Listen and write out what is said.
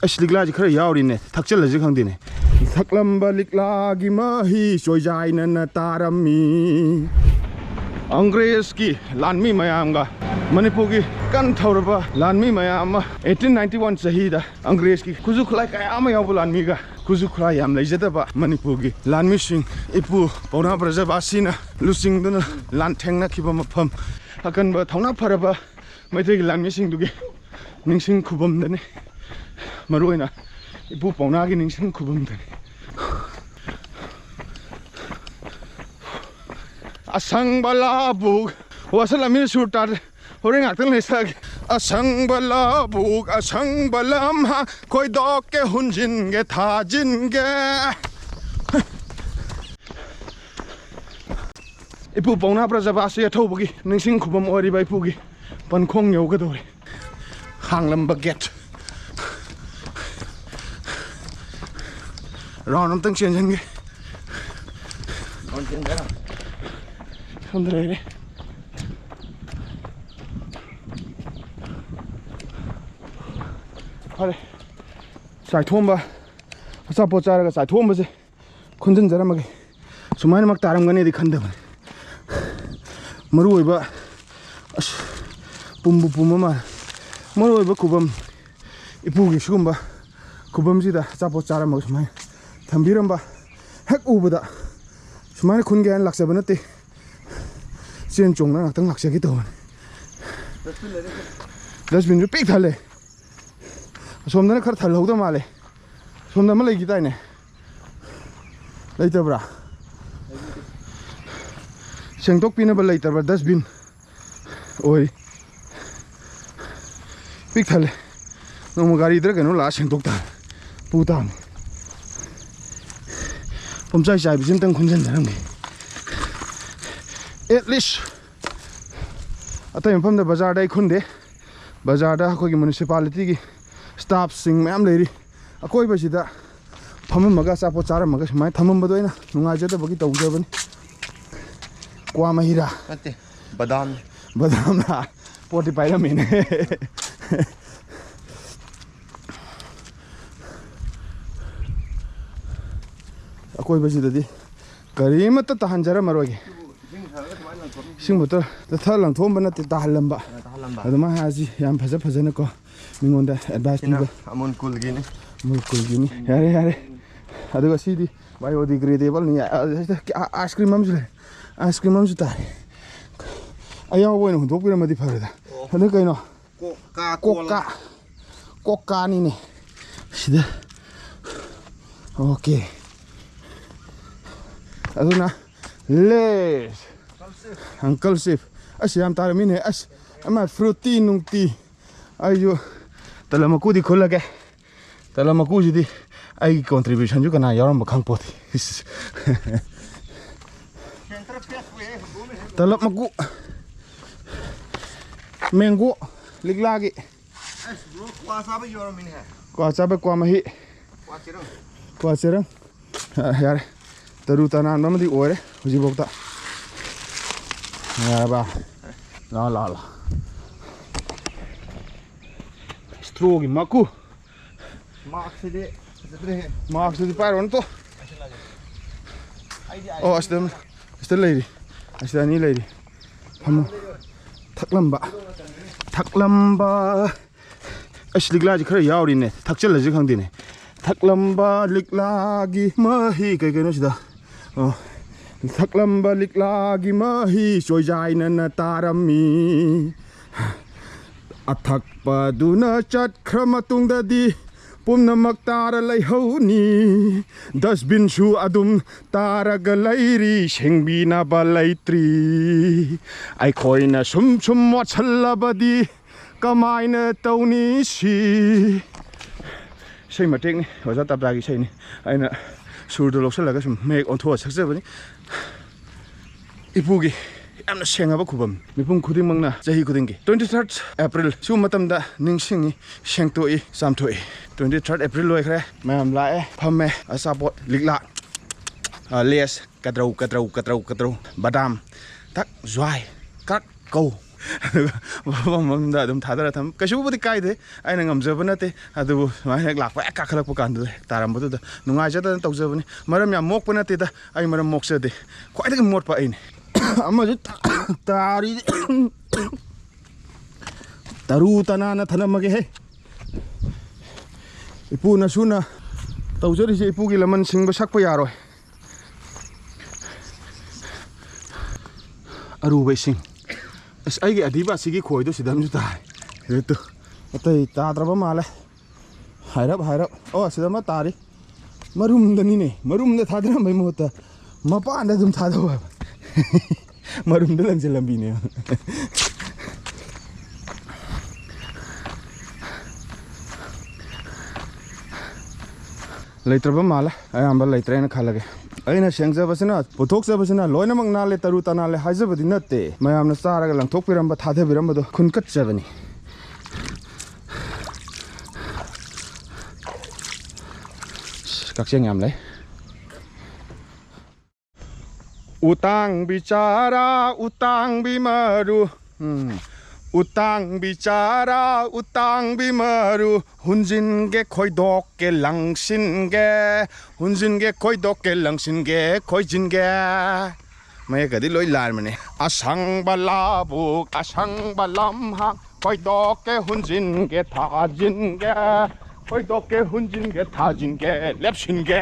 ꯑꯁ ꯂꯤꯛꯂꯥꯁꯤ ꯈꯔ ꯌꯥꯎꯔꯤꯅꯦ ꯊꯛꯆꯜꯂꯁꯤ ꯈꯪꯗꯦꯅꯦ ꯊꯛꯂꯝꯕ ꯂꯤꯛꯂꯥꯒꯤ ꯃꯍꯤ ꯆꯣꯏꯖꯥꯏꯅꯅ ꯇꯥꯔꯝꯃꯤ ꯑꯪꯒ꯭ꯔꯦꯖꯀꯤ ꯂꯥꯟꯃꯤ ꯃꯌꯥꯝꯒ ꯃꯅꯤꯄꯨꯔꯒꯤ ꯀꯟ ꯊꯧꯔꯕ ꯂꯥꯟꯃꯤ ꯃꯌꯥꯝ ꯑꯃ 1891 ꯆꯍꯤꯗ ꯑꯪꯒ꯭ꯔꯦꯖꯀꯤ ꯈꯨꯖꯨ ꯈꯨꯠꯂꯥꯏ ꯀꯌꯥ ꯑꯃ ꯌꯥꯎꯕ ꯂꯥꯟꯃꯤꯒ ꯈꯨꯖꯨ ꯈꯨꯠꯂꯥꯏ ꯌꯥꯝ ꯂꯩꯖꯗꯕ ꯃꯅꯤꯄꯨꯔꯒꯤ ꯂꯥꯟꯃꯤꯁꯤꯡ ꯏꯄꯨ ꯄꯧꯅꯥ ꯕ꯭ꯔꯖꯕꯥꯁꯤꯅ ꯂꯨꯆꯤꯡꯗꯨꯅ ꯂꯥꯟꯊꯦꯡꯅꯈꯤꯕ ꯃꯐꯝ ꯑꯀꯟꯕ ꯊꯧꯅꯥ ꯐꯔꯕ ꯃꯩꯇꯩꯒꯤ ꯂꯥꯟꯃꯤꯁꯤꯡꯗꯨꯒꯤ ꯅꯤꯡꯁꯤꯡ ꯈꯨꯕꯝꯗꯅꯤ ꯃꯔꯨꯑꯣꯏꯅ ꯏꯄꯨ ꯄꯧꯅꯥꯒꯤ ꯅꯤꯡꯁꯤꯡ ꯈꯨꯕꯝꯗꯅꯤ ꯑꯁꯪꯕ ꯂꯥꯕꯨꯛ ꯋꯥꯁꯜꯂꯝꯃꯤꯅ ꯁꯨꯔ ꯇꯥꯔꯦ ꯍꯣꯔꯦꯟ ꯉꯥꯛꯇꯪ ꯂꯩꯁꯛꯑꯒꯦ ꯑꯁꯪꯕ ꯂꯥꯕꯨꯛ ꯑꯁꯪꯕ ꯂꯝꯍꯥꯡ ꯈꯣꯏꯗꯣꯛꯀꯦ ꯍꯨꯟꯖꯤꯟꯒꯦ ꯊꯥꯖꯤꯟꯒꯦ ꯏꯄꯨ ꯄꯧꯅꯥ ꯕ꯭ꯔꯖꯕꯥꯁꯤ ꯑꯊꯧꯕꯒꯤ ꯅꯤꯡꯁꯤꯡ ꯈꯨꯕꯝ ꯑꯣꯏꯔꯤꯕ ꯏꯄꯨꯒꯤ ꯄꯟꯈꯣꯡ ꯌꯧꯒꯗꯧꯔꯦ ꯍꯥꯡꯂꯝꯕ ꯒꯦꯠ राउंड अमतंग चेंजेंगे अंदर है अरे साइथोंबा अचापोत चारगा साइथोंबसे खुंजन जरमगे सुमाइनमक तारमगनेदि खंदबने मरुओइबा अस पुम्बु पुममा मरुओइबा कुबम इपुगी सुगुम्बा कुबमसिदा अचापोत चारमग सुमाइ थम्बिरंबा हेक उबदा सुमाइना खुनगे हान लाक्सबा नते chain चोंगना ngaktang laksagi tawani dustbin ju pik thale somdana khar thal howda male somda ma legi taine leitabra sengtok pina ba leitabra dustbin oi pik thale no gari dra keno la sengtok ta putan pomchai chai bijin tang khunjan daram at least अतः मफम बाजार खुंदे बाजार municipality की staff ma'am लेरी अकोईबसीद फममगा अचापोत चारमगा सुमाय थममबदो अइना नुंगाइजदबगी तौजबनी क्वा महिरा नते बदाम बदामना पोटी पाइरमेने अकोईबसीददी करीमत तहंजरमरोगे सिंबुतर तथल लंथोंबा नते ताहलंबा अदमा हाजी याम फजा फजना को मिंगोंदा advice पिबा अमोन कुलगिनी यारे यारे अदुगा सीदी biodegradable नि आइसक्रीम अमसु तारे अयाव ओइन हुंदोकबिरमदि फरेदा अदु कइनो कोका निने सिदा ओके अदुना लेस अंकल सिफ अस याम तारमिने अस अमा फ्रूटी नुंगती आइजो तलमकुदी खुलगे तलमकुजिदी आई कंट्रीब्यूशन जु कना यारम खंगपोती तलमकु मैंगो लिगलागी अस ब्रो क्वासाबे योरमिन है क्वासाबे क्वामही क्वाचेरंग यार तरू तनान ममदी ओरे हुजिबोक्ता याबा ला स्ट्रोगी मकु मार्क्स पाइरोन तो ओ अस्ते लेरी अस्तानी लेरी हम थकलंबा अस लिगलाजी खरा यावरिने थक्चलजी खंदिने थकलंबा लिगलागी मही कइनो सिदा थकलंबा लिगलागी मही चोइजाइनन तारम्मी अथक्पदुना चटख्र मतुंगददी पुनमक तारा लैहौनी डस्टबिन सु अदुम तारग लैरी सेंबिनाबा लैत्री आइखोइना सुम वाछल्लबदी कमाइना तौनी सी सही मटेक्नी ओजा तबदागी सहीनी आइना सुरदो लौसलगा सुम मेक ओन्थो सक्जबनी इपुगी यामना सेंगाबा खुबम मिपुम खुदिमंगना चही खुदिंगी 23rd April सु मतमदा निंगसिंगी सेंगतोई सामथोई 23rd April लोइखरे मैम लाए फमे असापोट लिगला लेस कद्रौ बादाम तक ज्वाई कक कौ ꯃꯐꯝꯗ ꯑꯗꯨꯝ ꯊꯥꯗꯔ ꯊꯝ ꯀꯩꯁꯨꯕꯨꯗꯤ ꯀꯥꯏꯗꯦ ꯑꯩꯅ ꯉꯝꯖꯕ ꯅꯠꯇꯦ ꯑꯗꯨꯕꯨ ꯁꯨꯃꯥꯏꯅ ꯍꯦꯛ ꯂꯥꯛꯄ ꯍꯦꯛ ꯀꯥꯈꯠꯂꯛꯄ ꯀꯥꯟꯗꯨꯗ ꯍꯦꯛ ꯇꯥꯔꯝꯕꯗꯨꯗ ꯅꯨꯡꯉꯥꯏꯖꯗꯅ ꯇꯧꯖꯕꯅꯤ ꯃꯔꯝ ꯌꯥꯝ ꯃꯣꯛꯄ ꯅꯠꯇꯦꯗ ꯑꯩ ꯃꯔꯝ ꯃꯣꯛꯆꯗꯦ ꯈ꯭ꯋꯥꯏꯗꯒꯤ ꯃꯣꯠꯄ ꯑꯩꯅꯤ ꯑꯃꯁꯨ ꯇꯥꯔꯤ ꯇꯔꯨ ꯇꯅꯥꯟꯅ ꯊꯅꯝꯃꯒꯦꯍꯦ ꯏꯄꯨꯅ ꯁꯨꯅ ꯇꯧꯖꯔꯤꯁꯦ ꯏꯄꯨꯒꯤ ꯂꯃꯟ ꯁꯤꯡꯕ ꯁꯛꯄ ꯌꯥꯔꯣꯏ ꯑꯔꯨꯕ ꯏꯁꯤꯡ ꯑꯁ ꯑꯩꯒꯤ ꯑꯙꯤꯕꯥꯁꯤꯒꯤ ꯈꯣꯏꯗꯣ ꯁꯤꯗ ꯑꯃꯁꯨ ꯇꯥꯏ ꯁꯤꯗ ꯑꯇꯩ ꯇꯥꯗ꯭ꯔꯕ ꯃꯥꯜꯂꯦ ꯍꯥꯏꯔꯞ ꯑꯣ ꯁꯤꯗ ꯑꯃ ꯇꯥꯔꯤ ꯃꯔꯨꯝꯗꯅꯤꯅꯦ ꯃꯔꯨꯝꯗ ꯊꯥꯗꯔꯝꯕꯩ ꯃꯍꯨꯠꯇ ꯃꯄꯥꯟꯗ ꯑꯗꯨꯝ ꯊꯥꯗꯧ ꯍꯥꯏꯕ ꯃꯔꯨꯝꯗ ꯂꯪꯁꯤꯜꯂꯝꯕꯤꯅꯦ ꯂꯩꯇ꯭ꯔꯕ ꯃꯥꯜꯂꯦ ꯑꯌꯥꯝꯕ ꯂꯩꯇ꯭ꯔꯦꯅ ꯈꯜꯂꯒꯦ ꯑꯩꯅ ꯁꯦꯡꯖꯕꯁꯤꯅ ꯄꯨꯊꯣꯛꯆꯕꯁꯤꯅ ꯂꯣꯏꯅꯃꯛ ꯅꯥꯜꯂꯦ ꯇꯔꯨ ꯇꯅꯥꯜꯂꯦ ꯍꯥꯏꯖꯕꯗꯤ ꯅꯠꯇꯦ ꯃꯌꯥꯝꯅ ꯆꯥꯔꯒ ꯂꯪꯊꯣꯛꯄꯤꯔꯝꯕ ꯊꯥꯗꯕꯤꯔꯝꯕꯗꯣ ꯈꯨꯟꯀꯠꯆꯕꯅꯤ ꯀꯛꯆꯦꯡ ꯌꯥꯝ ꯂꯩ ꯎꯇꯥꯡ ꯕꯤꯆꯥꯔꯥ ꯎꯇꯥꯡꯕꯤ ꯃꯔꯨ ꯎꯇꯥꯡꯕꯤ ꯆꯥꯔꯥ ꯎꯇꯥꯡꯕꯤ ꯃꯔꯨ ꯍꯨꯟꯖꯤꯟꯒꯦ ꯈꯣꯏꯗꯣꯛꯀꯦ ꯂꯪꯁꯤꯟꯒꯦ ꯍꯨꯟꯖꯤꯟꯒꯦ ꯈꯣꯏꯗꯣꯛꯀꯦ ꯂꯪꯁꯤꯟꯒꯦ ꯈꯣꯏꯖꯤꯟꯒꯦ ꯃꯌꯦꯛꯀꯗꯤ ꯂꯣꯏ ꯂꯥꯟꯕꯅꯦ ꯑꯁꯪꯕ ꯂꯧꯕꯨꯛ ꯑꯁꯪꯕ ꯂꯝꯍꯥꯡ ꯈꯣꯏꯗꯣꯛꯀꯦ ꯍꯨꯟꯖꯤꯟꯒꯦ ꯊꯥꯖꯤꯟꯒꯦ ꯈꯣꯏꯗꯣꯛꯀꯦ ꯍꯨꯟꯖꯤꯟꯒꯦ ꯊꯥꯖꯤꯟꯒꯦ ꯂꯦꯞꯁꯤꯟꯒꯦ